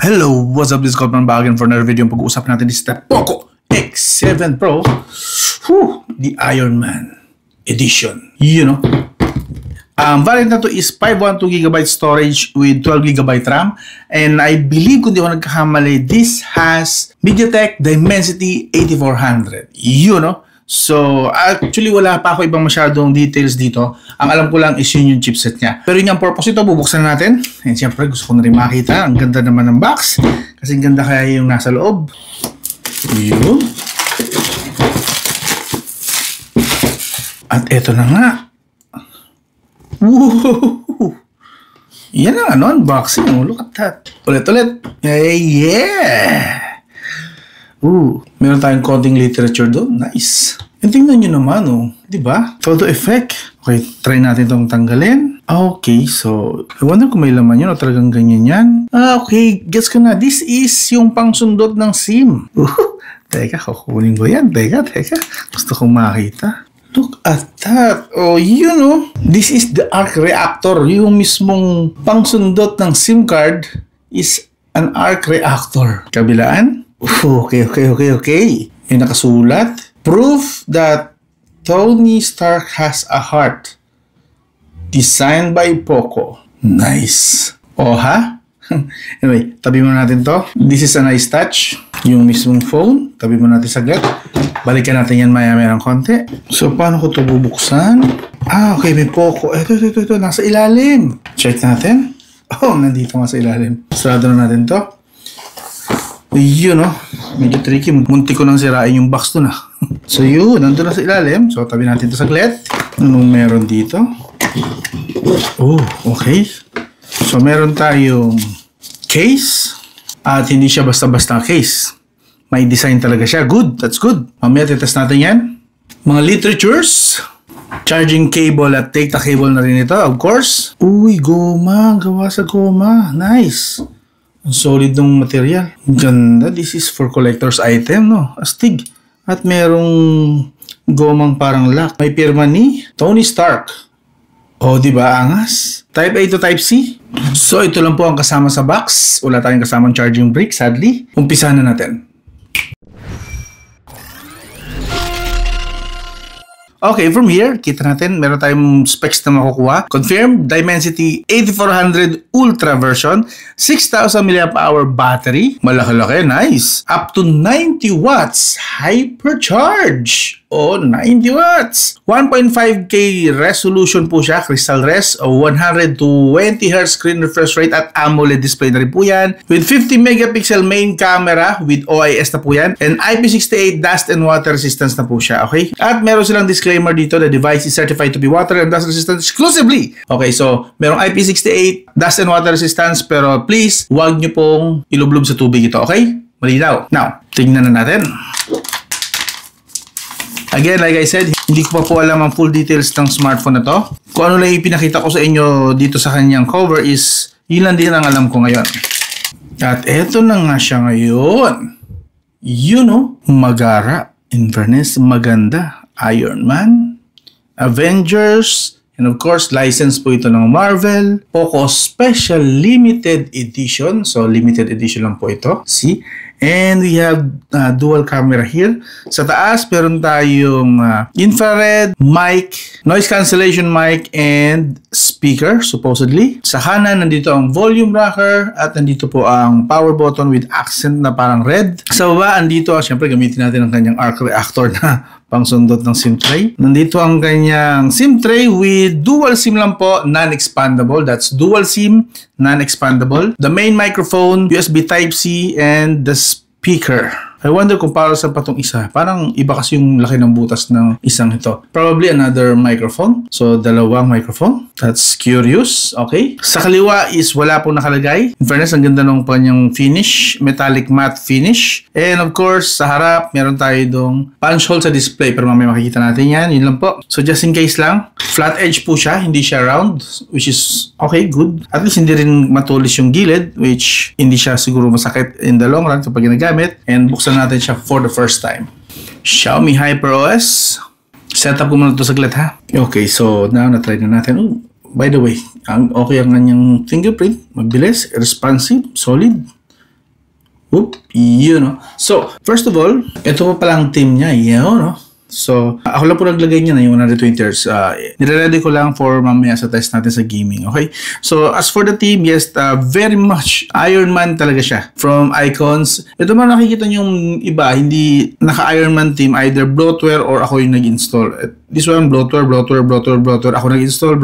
Hello, what's up? This is Cotman back again for another video. Pag-uusap natin is the Poco X7 Pro, the Iron Man edition. You know, variant na to is 512GB storage with 12GB RAM, and I believe, kung di ako nagkakamali, this has MediaTek Dimensity 8400. You know, so actually wala pa ako ibang masyadong details dito. Ang alam ko lang is yun yung chipset niya. Pero yun yung purpose ito, bubuksan natin. And siyempre gusto ko na rin makita. Ang ganda naman ng box. Kasi ang ganda kaya yung nasa loob. Yun. At eto na nga. Woo! Yan ang unboxing. Look at that. Ulit-ulit. Yeah! Meron tayong konting literature doon. Nice. And tingnan nyo naman, diba? Photo effect. Okay, try natin itong tanggalin. Okay, so I wonder kung may laman yun o talagang ganyan yan. Okay, gets ko na. This is yung pangsundot ng SIM. Teka, kukunin ko yan. Teka. Gusto kong makita. Look at that. Oh, you know, this is the arc reactor. Yung mismong pangsundot ng SIM card is an arc reactor. Kabilaan? Okay. Yung nakasulat. Proof that Tony Stark has a heart. Designed by Poco. Nice. Oh, ha? Anyway, tabi muna natin to. This is a nice touch. Yung mismong phone. Tabi muna natin saglit. Balikan natin yan maya-maya ng konti. So, paano ko ito bubuksan? Okay, may Poco. Ito. Nasa ilalim. Check natin. Oh, nandito nga sa ilalim. Sarado na natin to. Yun, medyo tricky. Munti ko nang sirain yung box to na. So yun, nandun na sa ilalim. So tabi natin ito saglit. Anong meron dito? Oh, okay. So meron tayong case. At hindi siya basta-basta case. May design talaga siya. Good, that's good. Mamaya titest natin yan. Mga literatures. Charging cable at data cable na rin ito, of course. Uy, goma. Gawa sa goma. Nice. Ang solid ng material. Ganda. This is for collector's item, no? Astig. At merong gomang parang lock. May pirma ni Tony Stark. Oh, di ba? Angas. Type A to Type C. So, ito lang po ang kasama sa box. Wala tayong kasamang charging brick, sadly. Umpisahan na natin. Okay, from here, kita natin, meron tayong specs na makukuha. Confirmed, Dimensity 8400 Ultra version, 6,000 mAh battery. Malaki-laki, nice. Up to 90 watts, hypercharge. Oh, 90 watts. 1.5K resolution po siya, crystal res, 120Hz screen refresh rate at AMOLED display na rin po yan. With 50 megapixel main camera with OIS na po yan. And IP68 dust and water resistance na po siya, okay? At meron silang disclaimer dito, the device is certified to be water and dust resistant exclusively. Okay, so merong IP68 dust and water resistance, pero please, huwag nyo pong ilublob sa tubig ito, okay? Malinaw. Now, tingnan na natin. Again, like I said, hindi ko pa po alam ang full details ng smartphone na to. Kung ano lang ipinakita ko sa inyo dito sa kanyang cover is, yun lang din ang alam ko ngayon. At eto na nga siya ngayon. Magara. In fairness, maganda. Iron Man, Avengers, and of course, license po ito ng Marvel. Poco Special Limited Edition. So, limited edition lang po ito. See? And we have dual camera here. Sa taas, meron tayong infrared mic, noise cancellation mic, and speaker, supposedly. Sa kanan, nandito ang volume rocker, at nandito po ang power button with accent na parang red. Sa baba, andito, syempre gamitin natin ang kanyang arc reactor na pangsundot ng SIM tray. Nandito ang kanyang SIM tray with dual SIM lang po, non-expandable. That's dual SIM, non-expandable. The main microphone, USB Type-C, and the speaker. I wonder kung para sa patong isa. Parang iba kasi yung laki ng butas ng isang ito. Probably another microphone. So, dalawang microphone. That's curious. Okay. Sa kaliwa is wala pong nakalagay. In fairness, ang ganda ng kanyang finish. Metallic matte finish. And of course, sa harap, meron tayo dong punch hole sa display. Pero mamaya makikita natin yan. Yun lang po. So, just in case lang. Flat edge po siya. Hindi siya round. Which is okay, good. At least hindi rin matulis yung gilid. Which hindi siya siguro masakit in the long run kapag ginagamit. And buksan natin siya for the first time. Xiaomi HyperOS. Setup ko muna ito saglit ha. Okay, so now na-try na natin. Oh, by the way, okay ang kanyang fingerprint. Mabilis, responsive, solid. Whoop, yun, no? So, first of all, ito pa palang team niya. Yun, no? So, ako lang po naglagay niya na yung 120 Hz. Nire-ready ko lang for mamaya sa test natin sa gaming. Okay? So, as for the team, yes, very much Iron Man talaga siya. From icons. Ito man nakikita niyo yung iba, hindi naka-Iron Man team, either bloatware or ako yung nag-install. This one, bloatware. Ako nag-install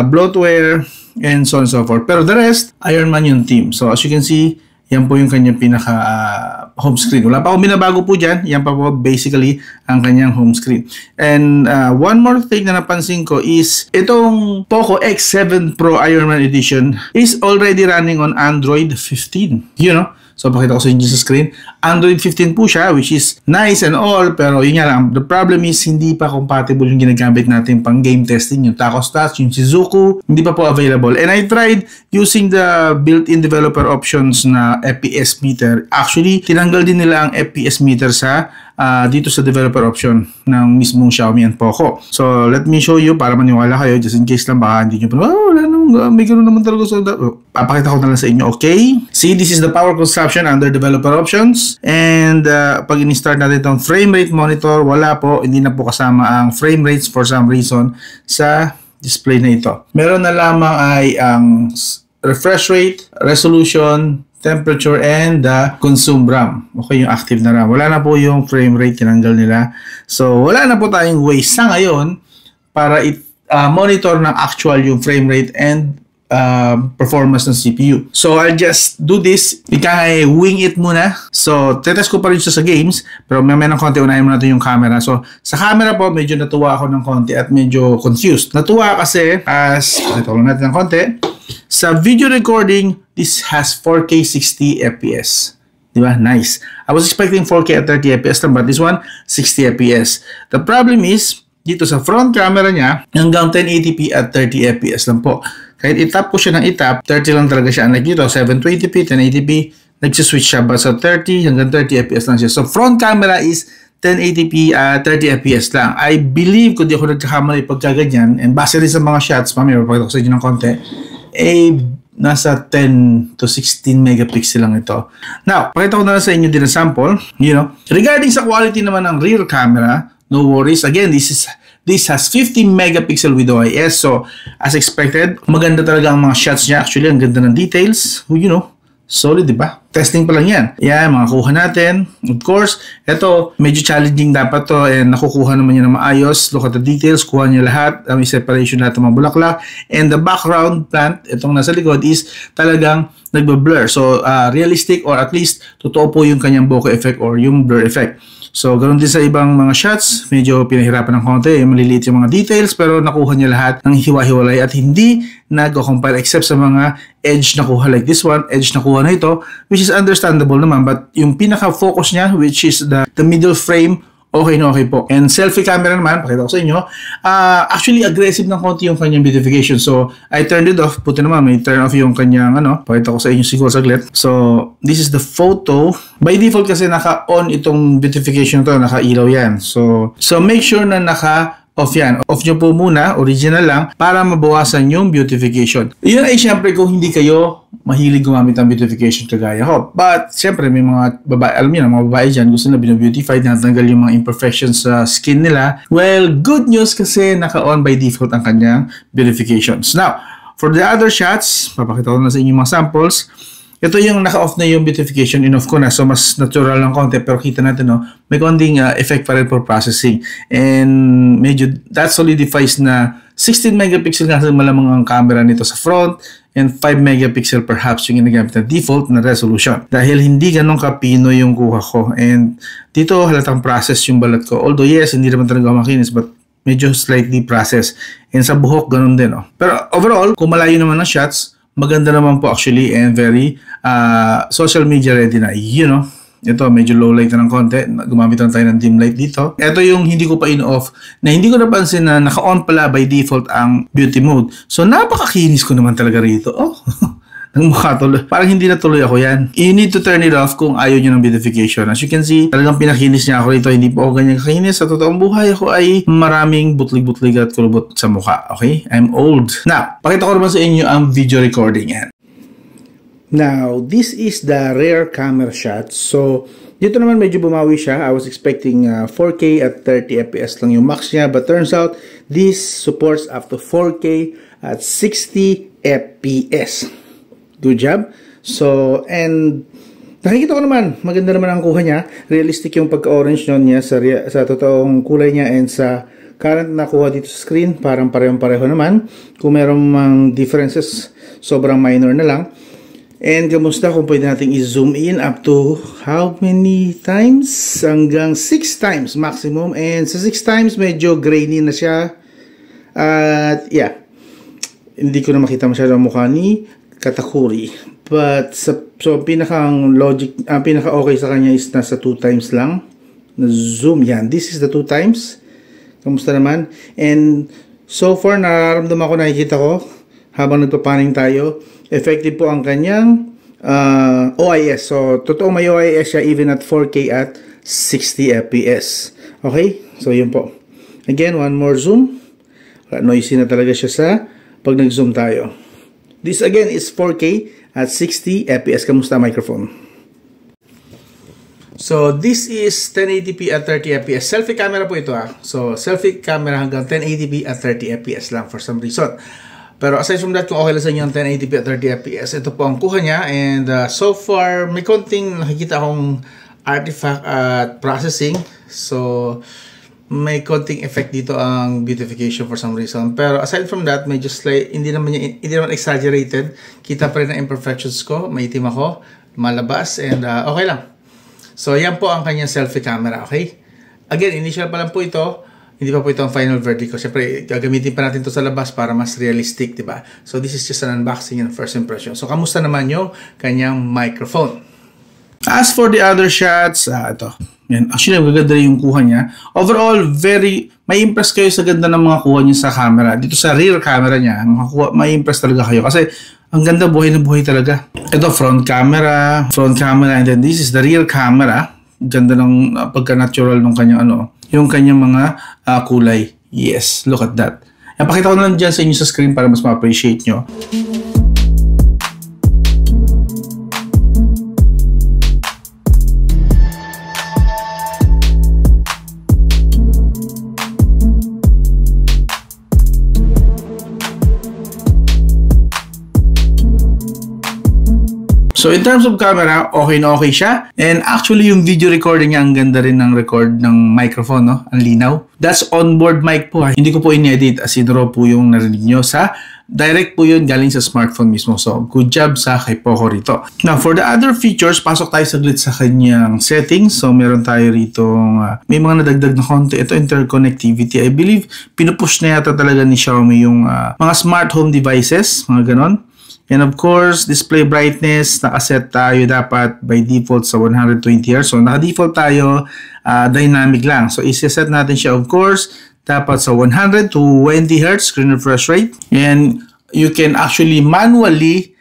bloatware, and so on and so forth. Pero the rest, Iron Man yung team. So, as you can see, yan po yung kanyang pinaka home screen. Wala pa akong binabago po dyan. Yan pa po basically ang kanyang home screen. And one more thing na napansin ko is itong Poco X7 Pro Iron Man Edition is already running on Android 15. You know? So, pakita ko sa inyo sa screen. Android 15 po siya, which is nice and all, pero yun nga lang, the problem is hindi pa compatible yung ginagamit natin pang game testing, yung Taco Stats, yung Shizuku, hindi pa po available. And I tried using the built-in developer options na FPS meter. Actually, tinanggal din nila ang FPS meter sa dito sa developer option ng mismong Xiaomi and Poco. So, let me show you para maniwala kayo, just in case lang baka hindi nyo pa, wala naman, may ganoon naman talaga sa papakita ko na lang sa inyo, okay? See, this is the power consumption under developer options. And pag in-start natin itong frame rate monitor, wala po, hindi na po kasama ang frame rates for some reason sa display na ito. Meron na lamang ay ang refresh rate, resolution, temperature, and the consume RAM. Okay, yung active na RAM. Wala na po yung frame rate, tinanggal nila. So, wala na po tayong way sa ngayon para monitor ng actual yung frame rate and performance ng CPU. So, I'll just do this. Wing it muna. So, tetest ko pa rin siya sa games, pero may ng konti, unahin mo natin yung camera. So, sa camera po, medyo natuwa ako ng konti at medyo confused. Natuwa kasi, ito lang natin ng konti. Sa video recording, this has 4K 60 FPS. Diba? Nice. I was expecting 4K at 30 FPS lang, but this one, 60 FPS. The problem is, dito sa front camera niya, hanggang 1080p at 30 FPS lang po. Kahit itap ko siya ng itap, 30 lang talaga siya. Unlike dito, 720p, 1080p, nagsiswitch siya. But sa 30 hanggang 30 FPS lang siya. So, front camera is 1080p, 30 FPS lang. I believe, kung di ako nagkakamali pagkaganyan, and base rin sa mga shots, mamaya, mapakita ko sa inyo ng konti, nasa 10 to 16 megapixel lang ito. Now, pakita ko na lang sa inyo din ang sample. You know, regarding sa quality naman ng rear camera, no worries. Again, this has 50 megapixel with OIS. So, as expected, maganda talaga ang mga shots niya. Actually, ang ganda ng details. You know, solid, diba? Testing pa lang yan. Yan, mga kuha natin. Of course, ito, medyo challenging dapat to and nakukuha naman niya na maayos. Look at the details. Kuha niya lahat. May separation lahat ng mga bulaklak. And the background plant, itong nasa likod, is talagang nagbe-blur. So, realistic or at least totoo po yung kanyang bokeh effect or yung blur effect. So, ganoon din sa ibang mga shots, medyo pinahirapan ng konti, maliliit yung mga details, pero nakuha niya lahat ng hiwa-hiwalay at hindi nag-compile except sa mga edge na kuha like this one, edge na kuha na ito, which is understandable naman, but yung pinaka-focus niya, which is the middle frame, okay na okay po. And selfie camera naman, pakita ko sa inyo, actually aggressive ng konti yung kanyang beautification. So, I turned it off. Puti naman, may turn off yung kanyang, pakita ko sa inyo siguro saglit. So, this is the photo. By default kasi naka-on itong beautification to, naka-ilaw yan. So make sure na naka-off yan. Off nyo po muna, original lang, para mabawasan yung beautification. Yun ay syempre kung hindi kayo mahilig gumamit ng beautification kagaya ko. But, siyempre, may mga babae, alam niyo na, mga babae dyan, gusto nila bino-beautify, natanggal yung mga imperfections sa skin nila. Well, good news kasi naka-on by default ang kanyang beautifications. Now, for the other shots, papakita ko na sa inyo mga samples. Ito yung naka-off na yung beautification, in-off ko na. So, mas natural lang konti. Pero kita natin, may konting effect pa rin for processing. And medyo, that solidifies na 16 megapixel nga malamang ang camera nito sa front and 5 megapixel perhaps yung ginagamit na default na resolution. Dahil hindi ganun kapino yung kuha ko. And dito halatang process yung balat ko. Although yes, hindi naman talaga makinis, but medyo slightly process. And sa buhok, ganun din. Pero overall, kung malayo naman ang shots, maganda naman po actually and very social media ready na. Ito, medyo low light na ng konti. Gumamit na tayo ng dim light dito. Ito yung hindi ko pa in-off na hindi ko napansin na naka-on pala by default ang beauty mode. So, napakakinis ko naman talaga rito. Oh, ng mukha tuloy. Parang hindi na tuloy ako yan. You need to turn it off kung ayaw nyo ng beautification. As you can see, talagang pinakinis niya ako rito. Hindi po ako ganyan kakinis. Sa totoong buhay ako ay maraming butlig-butlig at kulubot sa mukha. Okay? I'm old. Now, pakita ko naman sa inyo ang video recording yan. Now, this is the rear camera shot. So, dito naman medyo bumawi siya. I was expecting 4K at 30 FPS lang yung max niya. But turns out, this supports up to 4K at 60 FPS. Good job. So, and nakikita ko naman, maganda naman ang kuha niya. Realistic yung pagka-orange niya sa totoong kulay niya and sa current na kuha dito sa screen. Parang parehong-pareho naman. Kung meron mang differences, sobrang minor na lang. And kamusta kung pwede natin i-zoom in up to how many times? Hanggang 6 times maximum. And sa 6 times, medyo grainy na siya. At yeah, hindi ko na makita masyado ang mukha ni Katakuri. But so pinaka okay sa kanya is nasa 2 times lang. Na zoom yan. This is the 2 times. Kamusta naman? And so far, nararamdaman ko, nakikita ko habang nagpapaning tayo. Effective po ang kanyang OIS. So, totoo may OIS siya even at 4K at 60 FPS. Okay? So, yun po. Again, one more zoom. Noisy na talaga siya sa pag nag-zoom tayo. This again is 4K at 60 FPS. Kamusta microphone? So, this is 1080p at 30 FPS. Selfie camera po ito So, selfie camera hanggang 1080p at 30 FPS lang for some reason. Pero aside from that, kung okay lang sa inyo ang 1080p at 30 FPS, ito po ang kuha niya. And so far, may konting nakikita akong artifact at processing. So, may konting effect dito ang beautification for some reason. Pero aside from that, medyo slight, hindi naman exaggerated. Kita pa rin ang imperfections ko. May itim ako, malabas, and okay lang. So, yan po ang kanyang selfie camera, okay? Again, initial pa lang po ito. Hindi pa po ito ang final verdict ko. Siyempre, gagamitin pa natin ito sa labas para mas realistic, diba? So, this is just an unboxing and first impression. So, kamusta naman yung kanyang microphone? As for the other shots, ito. Yan. Actually, magaganda yung kuha niya. Overall, may impress kayo sa ganda ng mga kuha niya sa camera. Dito sa rear camera niya, may impress talaga kayo. Kasi, ang ganda, buhay na buhay talaga. Ito, front camera, and then this is the rear camera. Ganda ng pagka-natural ng kanyang yung kanyang mga kulay. Yes, look at that. Pakita ko na lang dyan sa inyo sa screen para mas ma-appreciate nyo. So in terms of camera, okay na okay siya. And actually yung video recording niya, ang ganda rin ng record ng microphone, no? Ang linaw. That's onboard mic po. Hindi ko po in-edit, as in raw po yung narinig nyo sa direct po yun galing sa smartphone mismo. So good job sa kay Poco rito. Now for the other features, pasok tayo saglit sa kanyang settings. So meron tayo rito, may mga nadagdag na konti. Ito interconnectivity. I believe pinupush na yata talaga ni Xiaomi yung mga smart home devices, mga ganon. And of course, display brightness, nakaset tayo dapat by default sa 120Hz. So, naka-default tayo, dynamic lang. So, isa-set natin siya, of course, dapat sa 120Hz screen refresh rate. And you can actually manually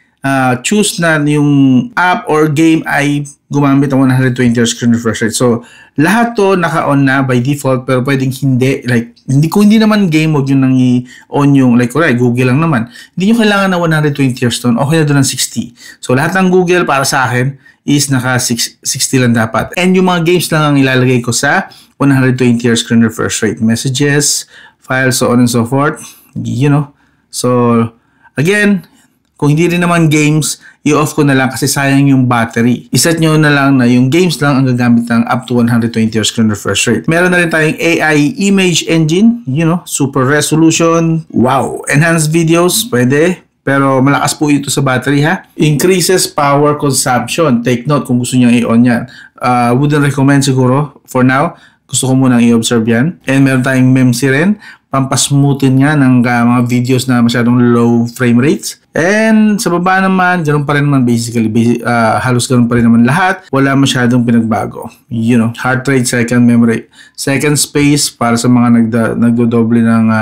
choose na yung app or game ay gumamit ng 120Hz screen refresh rate. So, lahat to naka-on na by default, pero pwedeng hindi. Like, hindi naman game mode yung nang i-on yung, like, Google lang naman. Hindi nyo kailangan na 120Hz doon. Okay na doon ng 60. So, lahat ng Google para sa akin is naka 60 lang dapat. And yung mga games lang ang ilalagay ko sa 120Hz screen refresh rate. Messages, files, so on and so forth. You know. So, again, kung hindi rin naman games, i-off ko na lang kasi sayang yung battery. Iset nyo na lang na yung games lang ang gagamit ng up to 120Hz screen refresh rate. Meron na rin tayong AI image engine, you know, super resolution. Wow! Enhanced videos, pwede. Pero malakas po ito sa battery ha. Increases power consumption. Take note kung gusto nyo i-on yan. Wouldn't recommend siguro for now. Gusto ko munang i-observe yan. And meron tayong MEMC rin. Pampasmoothin nga ng mga videos na masyadong low frame rates. And sa baba naman, ganoon pa rin naman basically. Halos ganoon pa rin naman lahat. Wala masyadong pinagbago. You know, heart rate, second memory, second space para sa mga nagdodoble ng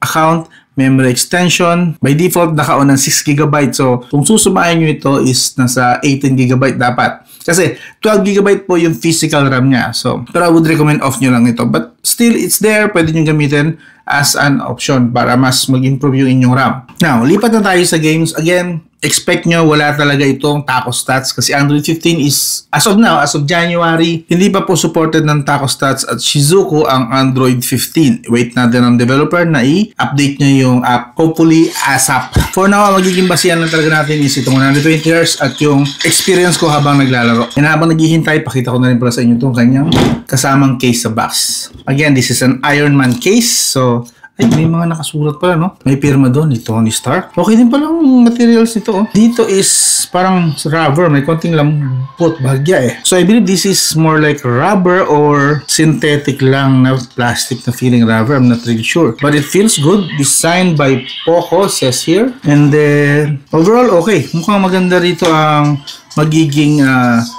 account, memory extension. By default, naka-on ng 6GB. So, kung susumahin nyo ito is nasa 18GB dapat. Kasi 12GB po yung physical RAM niya. So, pero I would recommend off nyo lang ito. But still, it's there. Pwede nyo gamitin as an option para mas mag-improve yung inyong RAM. Now, lipat na tayo sa games. Again, expect nyo wala talaga itong Taco Stats kasi Android 15 is, as of now, as of January, hindi pa po supported ng Taco Stats at Shizuku ang Android 15. Wait natin ang developer na i-update nyo yung app, hopefully ASAP. For now, magiging basihan lang talaga natin is itong 120Hz at yung experience ko habang naglalaro. And habang naghihintay, pakita ko na rin pala sa inyo itong kanyang kasamang case sa box. Again, this is an Iron Man case, so ay, may mga nakasulat pala, no? May pirma doon ni Tony Stark. Okay din pala ang materials nito, oh. Dito is parang rubber. May konting lambot, bahagya eh. So, I believe this is more like rubber or synthetic lang na plastic na feeling rubber. I'm not really sure. But it feels good. Designed by Poco, says here. And then, overall, okay. Mukhang maganda rito ang magiging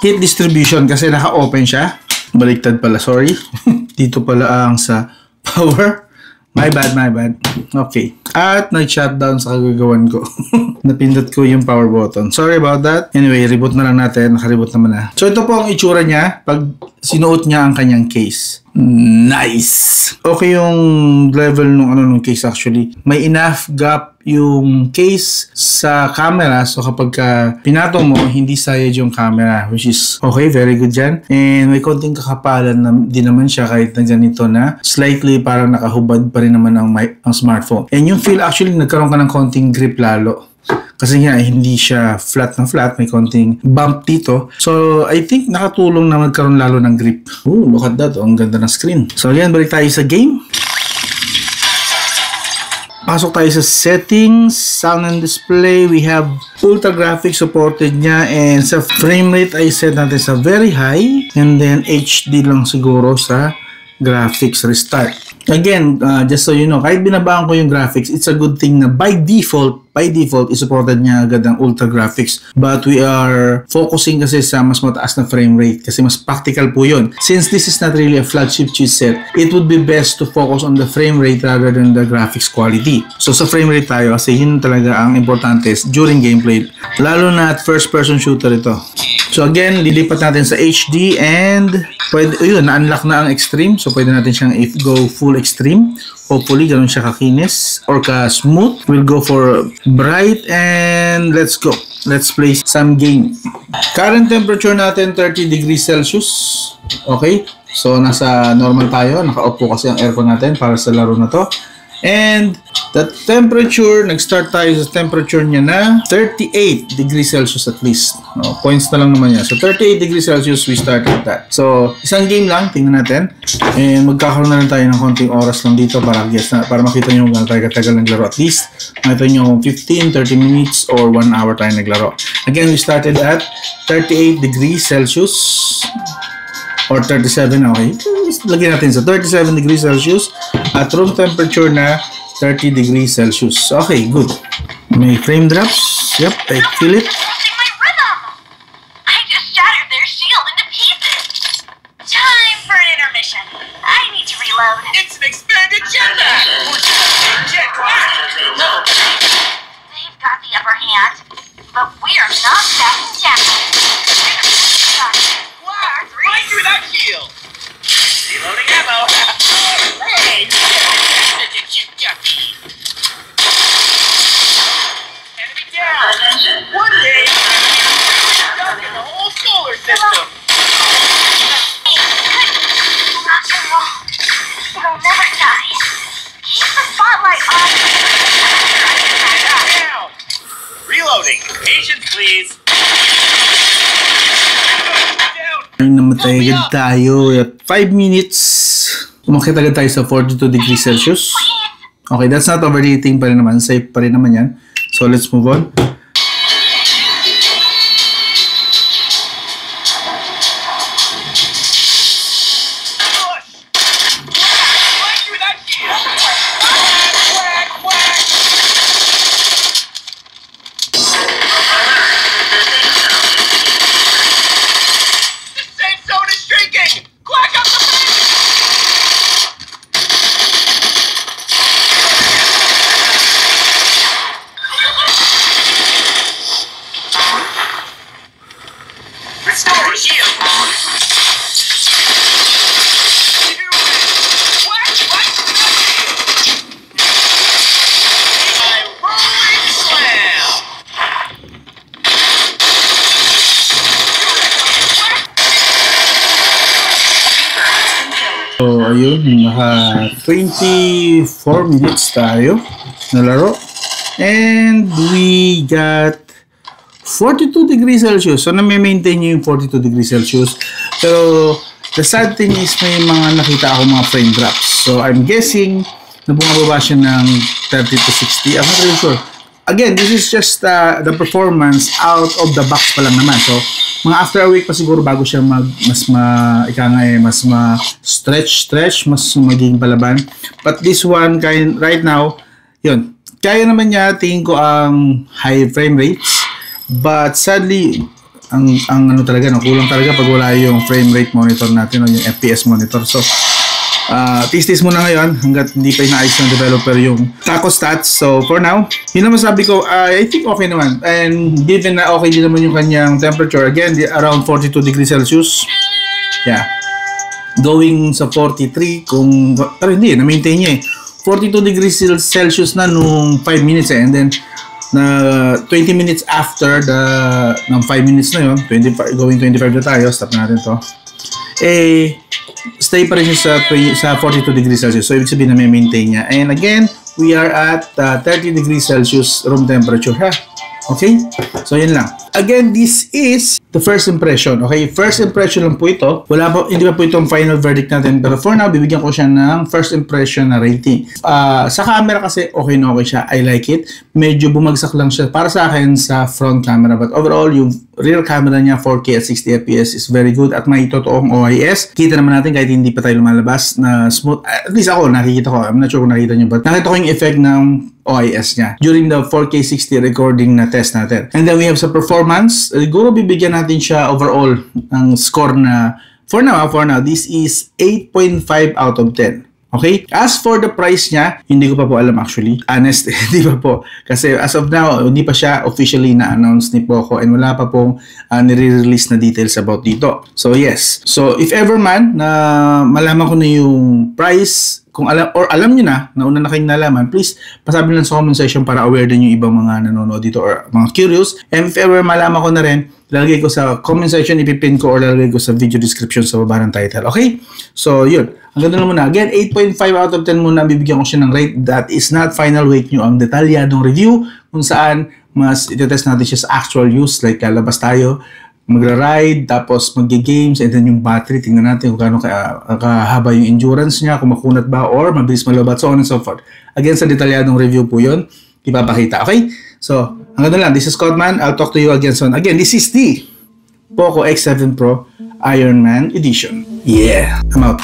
heat distribution kasi naka-open siya. Baliktad pala, sorry. Dito pala ang sa power. My bad. Okay. At nag-shutdown sa kagagawan ko. Napindot ko yung power button. Sorry about that. Anyway, reboot na lang natin. Nakareboot naman na. So, ito po ang itsura niya pag sinuot niya ang kanyang case. Nice! Okay yung level nung case actually. May enough gap yung case sa camera. So, kapag pinatong mo, hindi sayad yung camera. Which is okay, very good dyan. And may konting kakapalan na din naman siya kahit na ganito na slightly parang nakahubad pa rin naman ang smartphone. And yung feel actually nagkaroon ka ng konting grip lalo. Kasi nga, hindi siya flat na flat. May konting bump dito. So, I think nakatulong na magkaroon lalo ng grip. Ooh, look at that. Ang ganda ng screen. So, again, balik tayo sa game. Pasok tayo sa settings, sound and display. We have ultra graphics supported niya. And sa frame rate, I set natin sa very high. And then, HD lang siguro sa graphics restart. Again, just so you know, kahit binabaan ko yung graphics, it's a good thing na by default, is supported niya agad ang ultra graphics. But we are focusing kasi sa mas mataas na frame rate kasi mas practical po yun. Since this is not really a flagship chipset, it would be best to focus on the frame rate rather than the graphics quality. So sa frame rate tayo kasi yun talaga ang importante during gameplay. Lalo na at first person shooter ito. So again, lilipat natin sa HD and pwede, yun, na-unlock na ang extreme. So pwede natin siyang go full extreme. Hopefully, ganun siya kakinis or ka-smooth. We'll go for bright and let's go. Let's play some game. Current temperature natin, 30 degrees Celsius. Okay? So, nasa normal tayo. Naka-off po kasi ang aircon natin para sa laro na to. And the temperature, nag-start tayo sa temperature niya na 38 degrees Celsius at least. No, points na lang naman niya. So, 38 degrees Celsius, we started that. So, isang game lang, tingnan natin. And magkakaroon na rin tayo ng konting oras lang dito para makita nyo kung tayo katagal naglaro. At least, makita nyo kung 15, 30 minutes, or 1 hour tayo naglaro. Again, we started at 38 degrees Celsius. Or 37, okay. Lagyan natin sa 37 degrees Celsius at room temperature na 30 degrees Celsius. Okay, good. May frame drops. Yep, I feel it. My rhythm! I just shattered their shield into pieces. Time for an intermission. I need to reload. It's an expanded jetpack! They've got the upper hand, but we are not backing down. Right through that shield! Reloading ammo! Hey! Such a cute ducky! Enemy down! One day, I'm gonna be in the whole solar system! It'll never die. Keep the spotlight on. Down! Reloading! Patience, please! Ay, namatay agad tayo. At 5 minutes, umakit agad tayo sa 42 degrees Celsius. Okay, that's not overheating pa rin naman. Safe pa rin naman yan. So, let's move on. Naka 24 minutes tayo na laro. And we got 42 degrees Celsius. So, na-maintain nyo yung 42 degrees Celsius. Pero, the sad thing is may mga nakita ako mga frame drops. So, I'm guessing na bumababa siya ng 30 to 60. I'm not really sure. Again, this is just the performance out of the box pa lang naman. So, mga after a week pa siguro bago siya mas stretch, mas magiging palaban. But this one, right now, yun. Kaya naman niya, tingin ko ang high frame rates. But sadly, ang ano talaga, no, kulang talaga pag wala yung frame rate monitor natin o yung FPS monitor. So, tis-tis muna ngayon hanggat hindi pa inaayos ng developer yung taco stats. So, for now, yun naman sabi ko, I think okay naman. And given na okay din naman yung kanyang temperature, again, around 42 degrees Celsius. Yeah. Going sa 43, pero hindi, na-maintain niya eh. 42 degrees Celsius na nung 5 minutes eh. And then, na 20 minutes after ng 5 minutes na yun, 25, going 25 na tayo, stop natin to. Stay pa rin siya sa 42 degrees Celsius. So, ibig sabihin na may maintain niya. And again, we are at 30 degrees Celsius room temperature, ha? Okay? So, yun lang. Again, this is the first impression. Okay? First impression lang po ito. Hindi pa po itong final verdict natin. Pero for now, bibigyan ko siya ng first impression na rating. Sa camera kasi, okay na okay siya. I like it. Medyo bumagsak lang siya para sa akin sa front camera. But overall, yung rear camera niya, 4K at 60 FPS is very good. At may totoong OIS. Kita naman natin kahit hindi pa tayo lumalabas na smooth. At least ako, nakikita ko. I'm not sure kung nakita nyo. But nakita ko yung effect ng OIS niya during the 4K 60 recording na test natin. And then we have sa performance. Siguro bibigyan natin siya overall ng score na for now, this is 8.5 out of 10. Okay? As for the price niya, hindi ko pa po alam actually. Honest, hindi pa po. Kasi as of now, hindi pa siya officially na-announce ni Poco and wala pa pong nire-release na details about dito. So yes. So if ever man na malaman ko na yung price, kung alam nyo na una na kayong nalaman, please pasabi lang sa comment section para aware din yung ibang mga nanonood dito or mga curious. And if ever malaman ko na rin, lalagay ko sa comment section, ipipin ko or lalagay ko sa video description sa baba ng title. Okay? So yun. Ang ganda na muna. Again, 8.5 out of 10 muna. Bibigyan ko siya ng rate. That is not final. Wait nyo ang detalyadong review kung saan mas itetest natin siya sa actual use. Like lalabas tayo, magra-ride, tapos mag-games, and then yung battery, tingnan natin kung gaano kahaba yung endurance niya, kung makunat ba or mabilis malobat, so on and so forth. Again, sa detalyadong review po yun, ipapakita. Okay? So, ang ganda lang. This is Scotman. I'll talk to you again soon. Again, this is the Poco X7 Pro Iron Man Edition. Yeah! I'm out.